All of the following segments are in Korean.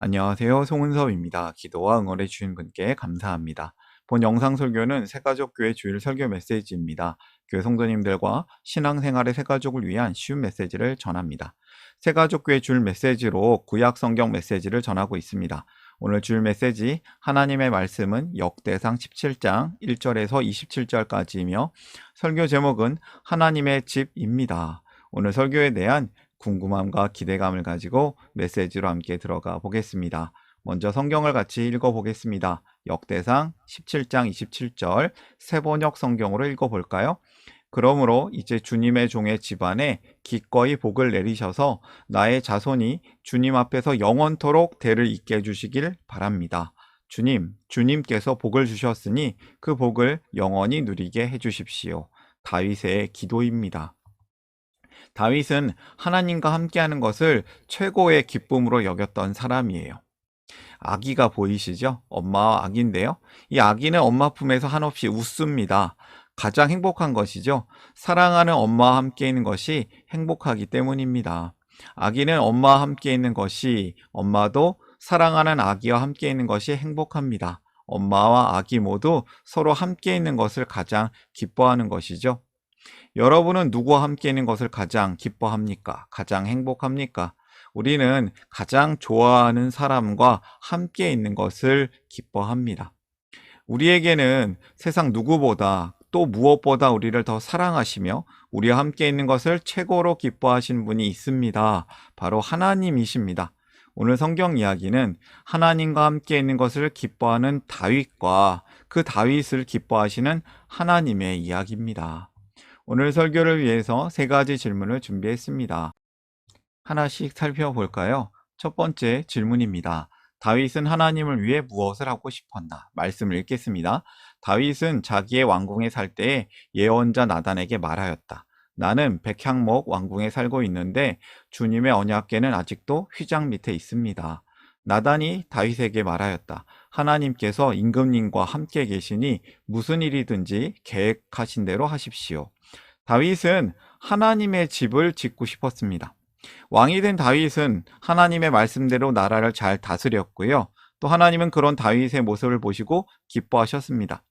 안녕하세요. 송은섭입니다. 기도와 응원해 주신 분께 감사합니다. 본 영상 설교는 새가족교회 주일 설교 메시지입니다. 교회 성도님들과 신앙생활의 새가족을 위한 쉬운 메시지를 전합니다. 새가족교회 주일 메시지로 구약 성경 메시지를 전하고 있습니다. 오늘 주일 메시지 하나님의 말씀은 역대상 17장 1절에서 27절까지이며 설교 제목은 하나님의 집입니다. 오늘 설교에 대한 궁금함과 기대감을 가지고 메시지로 함께 들어가 보겠습니다. 먼저 성경을 같이 읽어보겠습니다. 역대상 17장 27절 새번역 성경으로 읽어볼까요? 그러므로 이제 주님의 종의 집안에 기꺼이 복을 내리셔서 나의 자손이 주님 앞에서 영원토록 대를 잇게 해주시길 바랍니다. 주님께서 복을 주셨으니 그 복을 영원히 누리게 해주십시오. 다윗의 기도입니다. 다윗은 하나님과 함께하는 것을 최고의 기쁨으로 여겼던 사람이에요. 아기가 보이시죠? 엄마와 아기인데요. 이 아기는 엄마 품에서 한없이 웃습니다. 가장 행복한 것이죠. 사랑하는 엄마와 함께 있는 것이 행복하기 때문입니다. 아기는 엄마와 함께 있는 것이, 엄마도 사랑하는 아기와 함께 있는 것이 행복합니다. 엄마와 아기 모두 서로 함께 있는 것을 가장 기뻐하는 것이죠. 여러분은 누구와 함께 있는 것을 가장 기뻐합니까? 가장 행복합니까? 우리는 가장 좋아하는 사람과 함께 있는 것을 기뻐합니다. 우리에게는 세상 누구보다 또 무엇보다 우리를 더 사랑하시며 우리와 함께 있는 것을 최고로 기뻐하시는 분이 있습니다. 바로 하나님이십니다. 오늘 성경 이야기는 하나님과 함께 있는 것을 기뻐하는 다윗과 그 다윗을 기뻐하시는 하나님의 이야기입니다. 오늘 설교를 위해서 세 가지 질문을 준비했습니다. 하나씩 살펴볼까요? 첫 번째 질문입니다. 다윗은 하나님을 위해 무엇을 하고 싶었나? 말씀을 읽겠습니다. 다윗은 자기의 왕궁에 살 때에 예언자 나단에게 말하였다. 나는 백향목 왕궁에 살고 있는데 주님의 언약궤는 아직도 휘장 밑에 있습니다. 나단이 다윗에게 말하였다. 하나님께서 임금님과 함께 계시니 무슨 일이든지 계획하신 대로 하십시오. 다윗은 하나님의 집을 짓고 싶었습니다. 왕이 된 다윗은 하나님의 말씀대로 나라를 잘 다스렸고요. 또 하나님은 그런 다윗의 모습을 보시고 기뻐하셨습니다.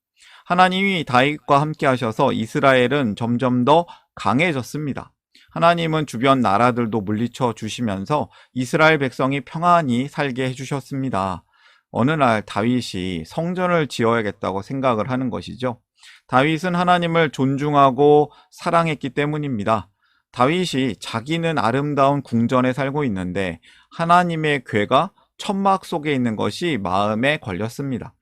하나님이 다윗과 함께 하셔서 이스라엘은 점점 더 강해졌습니다. 하나님은 주변 나라들도 물리쳐 주시면서 이스라엘 백성이 평안히 살게 해주셨습니다. 어느 날 다윗이 성전을 지어야겠다고 생각을 하는 것이죠. 다윗은 하나님을 존중하고 사랑했기 때문입니다. 다윗이 자기는 아름다운 궁전에 살고 있는데 하나님의 궤가 천막 속에 있는 것이 마음에 걸렸습니다.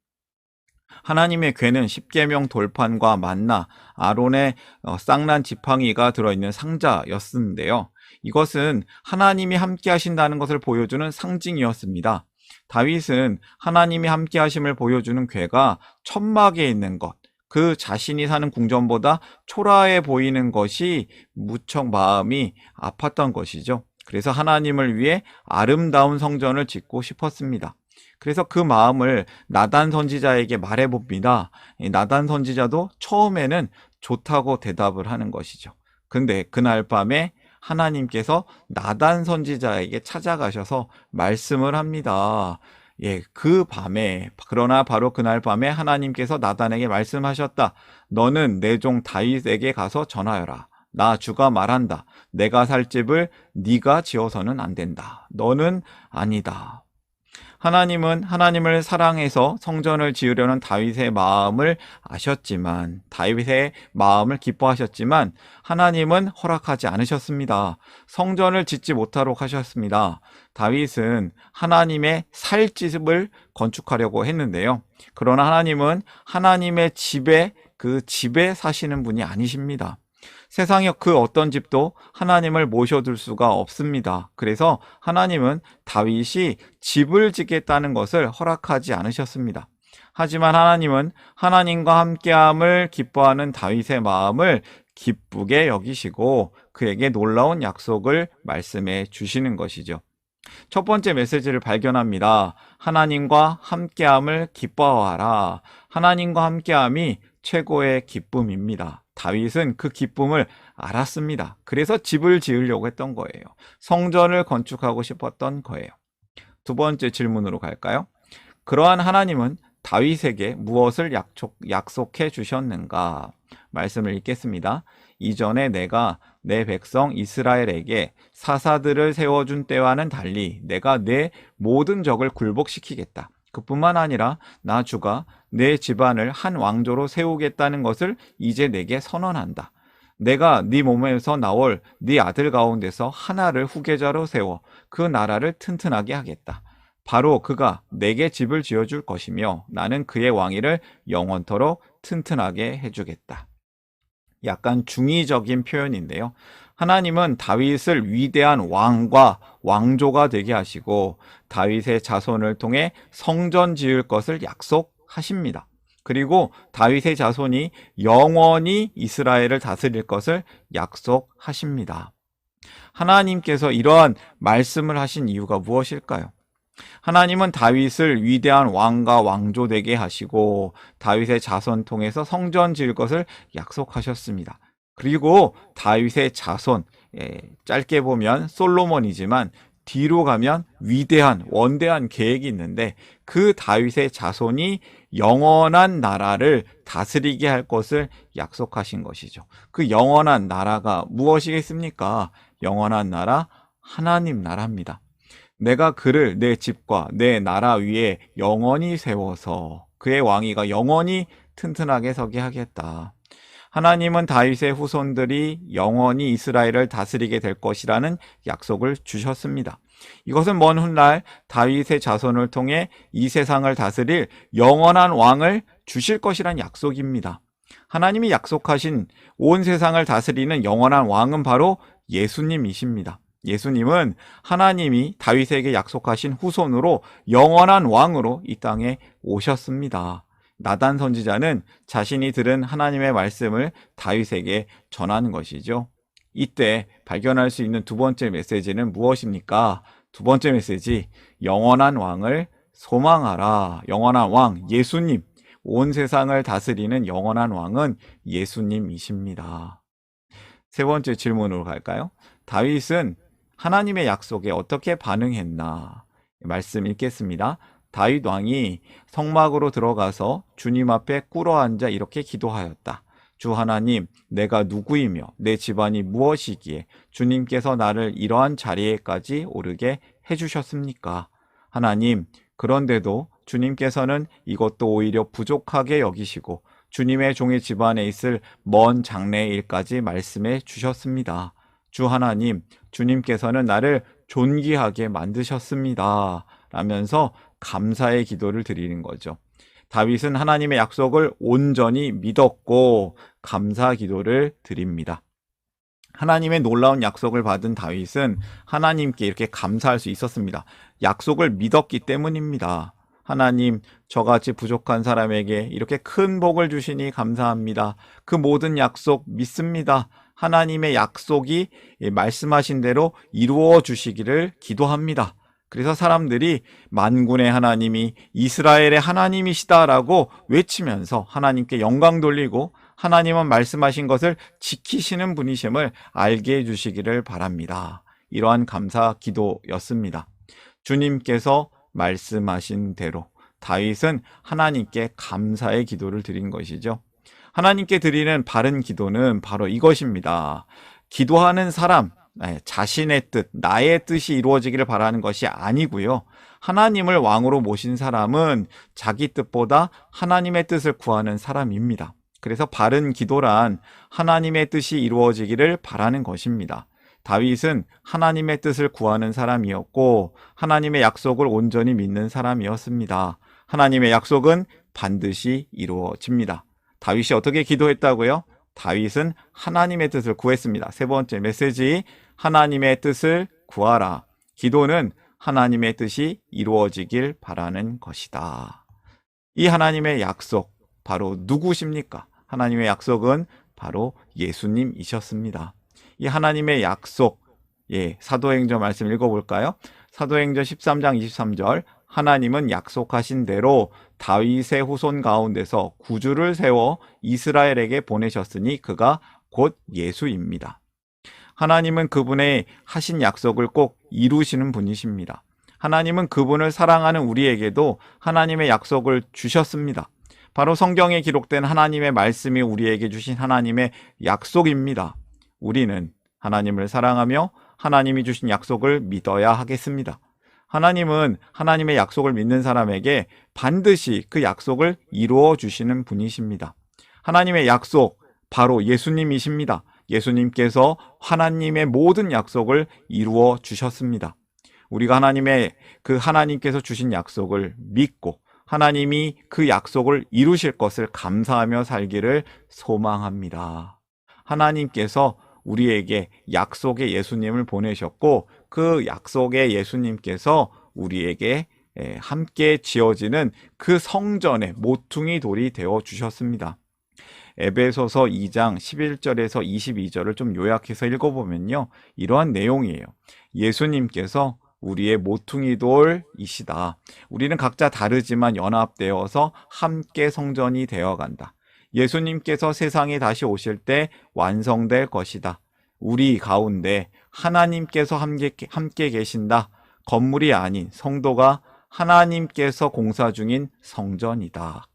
하나님의 궤는 십계명 돌판과 만나, 아론의 쌍난 지팡이가 들어있는 상자였는데요. 이것은 하나님이 함께 하신다는 것을 보여주는 상징이었습니다. 다윗은 하나님이 함께 하심을 보여주는 궤가 천막에 있는 것, 그 자신이 사는 궁전보다 초라해 보이는 것이 무척 마음이 아팠던 것이죠. 그래서 하나님을 위해 아름다운 성전을 짓고 싶었습니다. 그래서 그 마음을 나단 선지자에게 말해봅니다. 나단 선지자도 처음에는 좋다고 대답을 하는 것이죠. 근데 그날 밤에 하나님께서 나단 선지자에게 찾아가셔서 말씀을 합니다. 그 밤에, 그러나 바로 그날 밤에 하나님께서 나단에게 말씀하셨다. 너는 내 종 다윗에게 가서 전하여라. 나 주가 말한다. 내가 살 집을 네가 지어서는 안 된다. 너는 아니다. 하나님은 하나님을 사랑해서 성전을 지으려는 다윗의 마음을 아셨지만, 다윗의 마음을 기뻐하셨지만 하나님은 허락하지 않으셨습니다. 성전을 짓지 못하도록 하셨습니다. 다윗은 하나님의 살 집을 건축하려고 했는데요. 그러나 하나님은 하나님의 집에, 그 집에 사시는 분이 아니십니다. 세상의 그 어떤 집도 하나님을 모셔둘 수가 없습니다. 그래서 하나님은 다윗이 집을 짓겠다는 것을 허락하지 않으셨습니다. 하지만 하나님은 하나님과 함께함을 기뻐하는 다윗의 마음을 기쁘게 여기시고 그에게 놀라운 약속을 말씀해 주시는 것이죠. 첫 번째 메시지를 발견합니다. 하나님과 함께함을 기뻐하라. 하나님과 함께함이 최고의 기쁨입니다. 다윗은 그 기쁨을 알았습니다. 그래서 집을 지으려고 했던 거예요. 성전을 건축하고 싶었던 거예요. 두 번째 질문으로 갈까요? 그러한 하나님은 다윗에게 무엇을 약속해 주셨는가? 말씀을 읽겠습니다. 이전에 내가 내 백성 이스라엘에게 사사들을 세워준 때와는 달리 내가 내 모든 적을 굴복시키겠다. 그뿐만 아니라 나 주가 내 집안을 한 왕조로 세우겠다는 것을 이제 내게 선언한다. 내가 네 몸에서 나올 네 아들 가운데서 하나를 후계자로 세워 그 나라를 튼튼하게 하겠다. 바로 그가 내게 집을 지어줄 것이며 나는 그의 왕위를 영원토록 튼튼하게 해주겠다. 약간 중의적인 표현인데요. 하나님은 다윗을 위대한 왕과 왕조가 되게 하시고 다윗의 자손을 통해 성전 지을 것을 약속하십니다. 그리고 다윗의 자손이 영원히 이스라엘을 다스릴 것을 약속하십니다. 하나님께서 이러한 말씀을 하신 이유가 무엇일까요? 하나님은 다윗을 위대한 왕과 왕조 되게 하시고 다윗의 자손 통해서 성전 지을 것을 약속하셨습니다. 그리고 다윗의 자손, 짧게 보면 솔로몬이지만 뒤로 가면 위대한 원대한 계획이 있는데 그 다윗의 자손이 영원한 나라를 다스리게 할 것을 약속하신 것이죠. 그 영원한 나라가 무엇이겠습니까? 영원한 나라, 하나님 나라입니다. 내가 그를 내 집과 내 나라 위에 영원히 세워서 그의 왕위가 영원히 튼튼하게 서게 하겠다. 하나님은 다윗의 후손들이 영원히 이스라엘을 다스리게 될 것이라는 약속을 주셨습니다. 이것은 먼 훗날 다윗의 자손을 통해 이 세상을 다스릴 영원한 왕을 주실 것이란 약속입니다. 하나님이 약속하신 온 세상을 다스리는 영원한 왕은 바로 예수님이십니다. 예수님은 하나님이 다윗에게 약속하신 후손으로 영원한 왕으로 이 땅에 오셨습니다. 나단 선지자는 자신이 들은 하나님의 말씀을 다윗에게 전하는 것이죠. 이때 발견할 수 있는 두 번째 메시지는 무엇입니까? 두 번째 메시지, 영원한 왕을 소망하라. 영원한 왕, 예수님. 온 세상을 다스리는 영원한 왕은 예수님이십니다. 세 번째 질문으로 갈까요? 다윗은 하나님의 약속에 어떻게 반응했나? 말씀 읽겠습니다. 다윗 왕이 성막으로 들어가서 주님 앞에 꿇어앉아 이렇게 기도하였다. 주 하나님, 내가 누구이며 내 집안이 무엇이기에 주님께서 나를 이러한 자리에까지 오르게 해주셨습니까? 하나님, 그런데도 주님께서는 이것도 오히려 부족하게 여기시고 주님의 종의 집안에 있을 먼 장래의 일까지 말씀해 주셨습니다. 주 하나님, 주님께서는 나를 존귀하게 만드셨습니다. 라면서 감사의 기도를 드리는 거죠. 다윗은 하나님의 약속을 온전히 믿었고 감사 기도를 드립니다. 하나님의 놀라운 약속을 받은 다윗은 하나님께 이렇게 감사할 수 있었습니다. 약속을 믿었기 때문입니다. 하나님, 저같이 부족한 사람에게 이렇게 큰 복을 주시니 감사합니다. 그 모든 약속 믿습니다. 하나님의 약속이 말씀하신 대로 이루어 주시기를 기도합니다. 그래서 사람들이 만군의 하나님이 이스라엘의 하나님이시다라고 외치면서 하나님께 영광 돌리고 하나님은 말씀하신 것을 지키시는 분이심을 알게 해주시기를 바랍니다. 이러한 감사 기도였습니다. 주님께서 말씀하신 대로 다윗은 하나님께 감사의 기도를 드린 것이죠. 하나님께 드리는 바른 기도는 바로 이것입니다. 기도하는 사람, 자신의 뜻, 나의 뜻이 이루어지기를 바라는 것이 아니고요. 하나님을 왕으로 모신 사람은 자기 뜻보다 하나님의 뜻을 구하는 사람입니다. 그래서 바른 기도란 하나님의 뜻이 이루어지기를 바라는 것입니다. 다윗은 하나님의 뜻을 구하는 사람이었고 하나님의 약속을 온전히 믿는 사람이었습니다. 하나님의 약속은 반드시 이루어집니다. 다윗이 어떻게 기도했다고요? 다윗은 하나님의 뜻을 구했습니다. 세 번째 메시지, 하나님의 뜻을 구하라. 기도는 하나님의 뜻이 이루어지길 바라는 것이다. 이 하나님의 약속, 바로 누구십니까? 하나님의 약속은 바로 예수님이셨습니다. 이 하나님의 약속, 사도행전 말씀 읽어볼까요? 사도행전 13장 23절, 하나님은 약속하신 대로 다윗의 후손 가운데서 구주를 세워 이스라엘에게 보내셨으니 그가 곧 예수입니다. 하나님은 그분의 하신 약속을 꼭 이루시는 분이십니다. 하나님은 그분을 사랑하는 우리에게도 하나님의 약속을 주셨습니다. 바로 성경에 기록된 하나님의 말씀이 우리에게 주신 하나님의 약속입니다. 우리는 하나님을 사랑하며 하나님이 주신 약속을 믿어야 하겠습니다. 하나님은 하나님의 약속을 믿는 사람에게 반드시 그 약속을 이루어 주시는 분이십니다. 하나님의 약속, 바로 예수님이십니다. 예수님께서 하나님의 모든 약속을 이루어 주셨습니다. 우리가 하나님께서 주신 약속을 믿고 하나님이 그 약속을 이루실 것을 감사하며 살기를 소망합니다. 하나님께서 우리에게 약속의 예수님을 보내셨고 그 약속의 예수님께서 우리에게 함께 지어지는 그 성전의 모퉁이 돌이 되어 주셨습니다. 에베소서 2장 11절에서 22절을 좀 요약해서 읽어보면요, 이러한 내용이에요. 예수님께서 우리의 모퉁이 돌이시다. 우리는 각자 다르지만 연합되어서 함께 성전이 되어간다. 예수님께서 세상에 다시 오실 때 완성될 것이다. 우리 가운데 하나님께서 함께 계신다. 건물이 아닌 성도가 하나님께서 공사 중인 성전이다.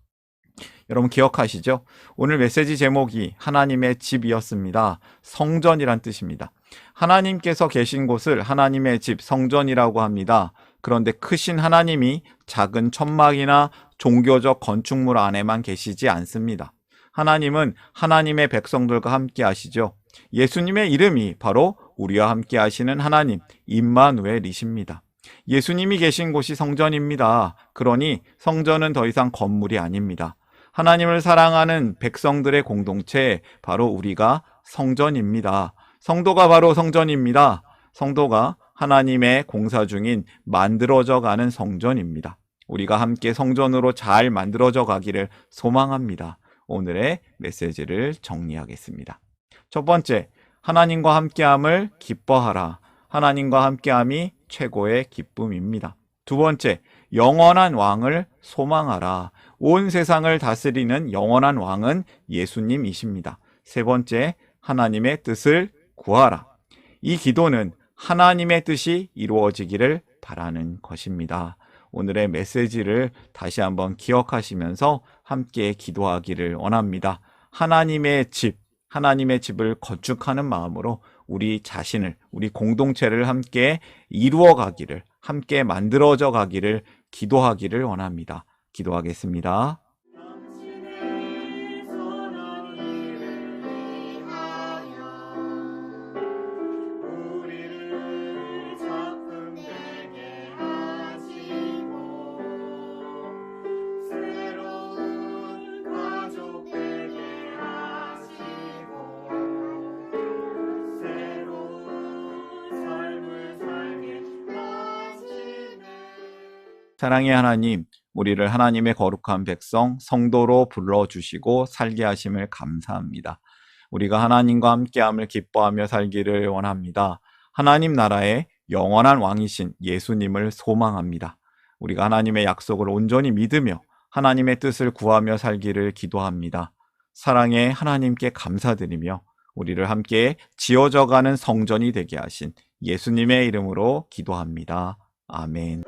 여러분 기억하시죠? 오늘 메시지 제목이 하나님의 집이었습니다. 성전이란 뜻입니다. 하나님께서 계신 곳을 하나님의 집, 성전이라고 합니다. 그런데 크신 하나님이 작은 천막이나 종교적 건축물 안에만 계시지 않습니다. 하나님은 하나님의 백성들과 함께 하시죠. 예수님의 이름이 바로 우리와 함께 하시는 하나님, 임마누엘이십니다. 예수님이 계신 곳이 성전입니다. 그러니 성전은 더 이상 건물이 아닙니다. 하나님을 사랑하는 백성들의 공동체, 바로 우리가 성전입니다. 성도가 바로 성전입니다. 성도가 하나님의 공사 중인 만들어져 가는 성전입니다. 우리가 함께 성전으로 잘 만들어져 가기를 소망합니다. 오늘의 메시지를 정리하겠습니다. 첫 번째, 하나님과 함께함을 기뻐하라. 하나님과 함께함이 최고의 기쁨입니다. 두 번째, 영원한 왕을 소망하라. 온 세상을 다스리는 영원한 왕은 예수님이십니다. 세 번째, 하나님의 뜻을 구하라. 이 기도는 하나님의 뜻이 이루어지기를 바라는 것입니다. 오늘의 메시지를 다시 한번 기억하시면서 함께 기도하기를 원합니다. 하나님의 집을 건축하는 마음으로 우리 자신을, 우리 공동체를 함께 이루어 가기를, 함께 만들어져 가기를 기도하기를 원합니다. 기도하겠습니다. 사랑의 하나님, 우리를 하나님의 거룩한 백성, 성도로 불러주시고 살게 하심을 감사합니다. 우리가 하나님과 함께함을 기뻐하며 살기를 원합니다. 하나님 나라의 영원한 왕이신 예수님을 소망합니다. 우리가 하나님의 약속을 온전히 믿으며 하나님의 뜻을 구하며 살기를 기도합니다. 사랑의 하나님께 감사드리며 우리를 함께 지어져가는 성전이 되게 하신 예수님의 이름으로 기도합니다. 아멘.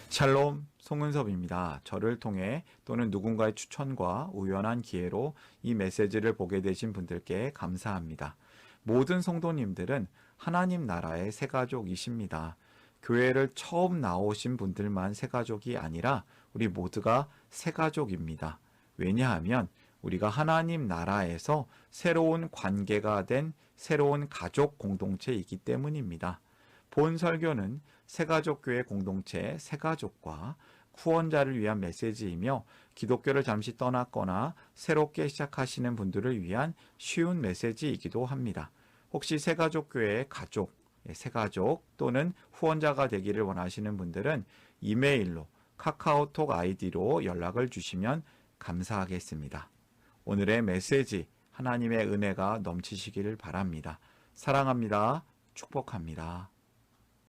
샬롬, 송은섭입니다. 저를 통해 또는 누군가의 추천과 우연한 기회로 이 메시지를 보게 되신 분들께 감사합니다. 모든 성도님들은 하나님 나라의 새가족이십니다. 교회를 처음 나오신 분들만 새가족이 아니라 우리 모두가 새가족입니다. 왜냐하면 우리가 하나님 나라에서 새로운 관계가 된 새로운 가족 공동체이기 때문입니다. 본 설교는 새가족교회 공동체 새가족과 후원자를 위한 메시지이며 기독교를 잠시 떠났거나 새롭게 시작하시는 분들을 위한 쉬운 메시지이기도 합니다. 혹시 새가족교회의 새가족 또는 후원자가 되기를 원하시는 분들은 이메일로 카카오톡 아이디로 연락을 주시면 감사하겠습니다. 오늘의 메시지, 하나님의 은혜가 넘치시기를 바랍니다. 사랑합니다. 축복합니다.